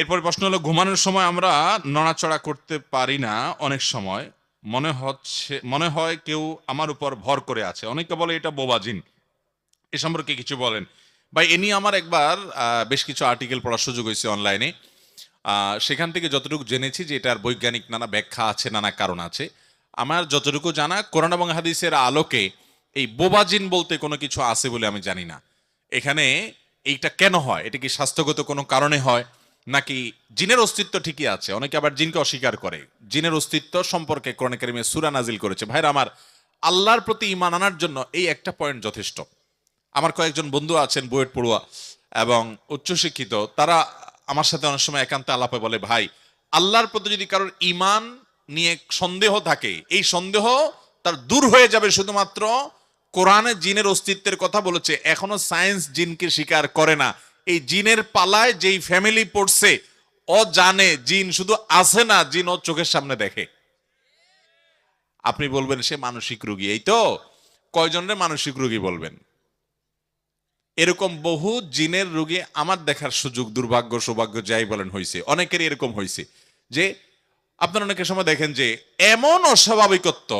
এরপরে প্রশ্ন হলো, ঘুমানোর সময় আমরা নড়াচড়া করতে পারি না। অনেক সময় মনে হয় কেউ আমার উপর ভর করে আছে। অনেকে বলে এটা বোবাজিন। এ সম্পর্কে কিছু বলেন ভাই। এ নিয়ে আমার একবার বেশ কিছু আর্টিকেল পড়ার সুযোগ হয়েছে অনলাইনে। সেখান থেকে যতটুকু জেনেছি যে এটার বৈজ্ঞানিক নানা ব্যাখ্যা আছে, নানা কারণ আছে। আমার যতটুকু জানা, কোরআন এবং হাদিসের আলোকে এই বোবাজিন বলতে কোনো কিছু আছে বলে আমি জানি না। এখানে এইটা কেন হয়? এটা কি স্বাস্থ্যগত কোনো কারণে হয়, নাকি জিনের অস্তিত্ব ঠিকই আছে? অনেকে আবার জিনকে অস্বীকার করে। জিনের অস্তিত্ব সম্পর্কে কোরআন কারীমে সূরা নাজিল করেছে। ভাইরা আমার, আল্লাহর প্রতি ঈমান আনার জন্য এই একটা পয়েন্ট যথেষ্ট। আমার কয়েকজন বন্ধু আছেন বুয়েট পড়ুয়া এবং উচ্চশিক্ষিত, তারা আমার সাথে অনেক সময় একান্তে আলাপে বলে, ভাই, আল্লাহর প্রতি যদি কারোর ঈমান নিয়ে সন্দেহ থাকে, এই সন্দেহ তার দূর হয়ে যাবে শুধুমাত্র কোরআনে জিনের অস্তিত্বের কথা বলেছে। এখনো সায়েন্স জিনকে স্বীকার করে না। এই জিনের পালায় যেই ফ্যামিলি পড়ছে, ও জানে জিন শুধু আছে না, জিন ও চোখের সামনে দেখে। আপনি বলবেন সে মানসিক রোগী, এই তো? কয়জনের মানসিক রোগী বলবেন? এরকম বহু জিনের রোগী আমার দেখার সুযোগ, দুর্ভাগ্য সৌভাগ্য যাই বলেন, হয়েছে। অনেকেরই এরকম হয়েছে যে আপনারা অনেকের সময় দেখেন যে এমন অস্বাভাবিকত্ব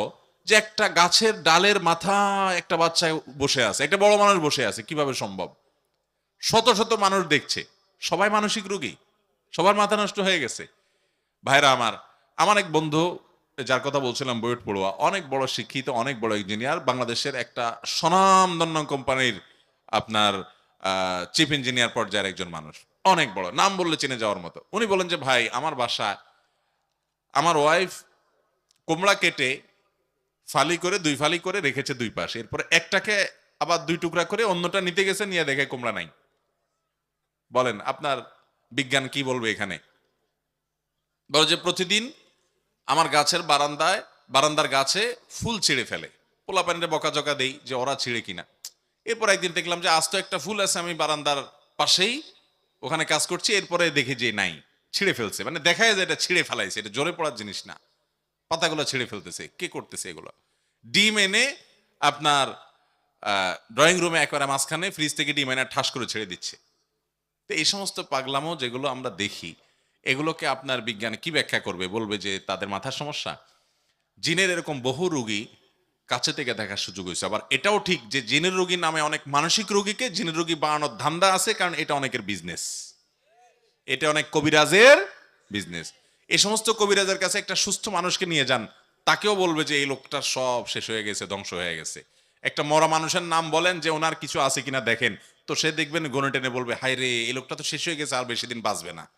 যে একটা গাছের ডালের মাথা একটা বাচ্চা বসে আছে, একটা বড় মানুষ বসে আছে, কিভাবে সম্ভব? শত শত মানুষ দেখছে, সবাই মানসিক রোগী, সবার মাথা নষ্ট হয়ে গেছে। ভাইরা আমার, আমার এক বন্ধু, যার কথা বলছিলাম, বুয়েট পড়ুয়া, অনেক বড় শিক্ষিত, অনেক বড় ইঞ্জিনিয়ার, বাংলাদেশের একটা স্বনামধন্য কোম্পানির আপনার চিফ ইঞ্জিনিয়ার পর্যায়ের একজন মানুষ, অনেক বড়, নাম বললে চিনে যাওয়ার মতো। উনি বলেন যে, ভাই, আমার বাসায় আমার ওয়াইফ কুমড়া কেটে ফালি করে, দুই ফালি করে রেখেছে দুই পাশে, এরপরে একটাকে আবার দুই টুকরা করে অন্যটা নিতে গেছে, নিয়ে দেখে কুমড়া নাই। বলেন আপনার বিজ্ঞান কি বলবে এখানে? বলে যে প্রতিদিন আমার গাছের বারান্দার গাছে ফুল ছিঁড়ে ফেলে। পোলাপানিরে বকাঝকা দেই যে ওরা ছিঁড়ে কিনা। এরপর একদিন দেখলাম যে আস্ত একটা ফুল আছে, আমি বারান্দার পাশেই ওখানে কাজ করছি, এরপরে দেখি যে নাই, ছিঁড়ে ফেলছে। মানে দেখায় যে এটা ছিঁড়ে ফেলাইছে, এটা জোরে পড়ার জিনিস না। পাতাগুলো ছিঁড়ে ফেলতেছে, কে করতেছে এগুলো? ডিম এনে আপনার ড্রয়িং রুমে একবারে মাঝখানে ফ্রিজ থেকে ডিম এনে ঠাস করে ছেড়ে দিচ্ছে। তো এই সমস্ত পাগলামো যেগুলো আমরা দেখি, এগুলোকে আপনার বিজ্ঞান কি ব্যাখ্যা করবে? বলবে যে তাদের মাথার সমস্যা। জিনের এরকম বহু রোগী কাছে থেকে দেখার সুযোগ হয়েছে। আবার এটাও ঠিক যে জিনের রোগী নামে অনেক মানসিক রোগীকে জিনের রোগী বানানোর ধান্দা আছে, কারণ এটা অনেকের বিজনেস, এটা অনেক কবিরাজের বিজনেস। এই সমস্ত কবিরাজের কাছে একটা সুস্থ মানুষকে নিয়ে যান, তাকেও বলবে যে এই লোকটা সব শেষ হয়ে গেছে, ধ্বংস হয়ে গেছে। একটা মরা মানুষের নাম বলেন যে ওনার কিছু আছে কিনা দেখেন, তো সে দেখবেন গনে টেনে বলবে, হায় রে, এই লোকটা তো শেষ হয়ে গেছে, আর বেশি দিন বাঁচবে না।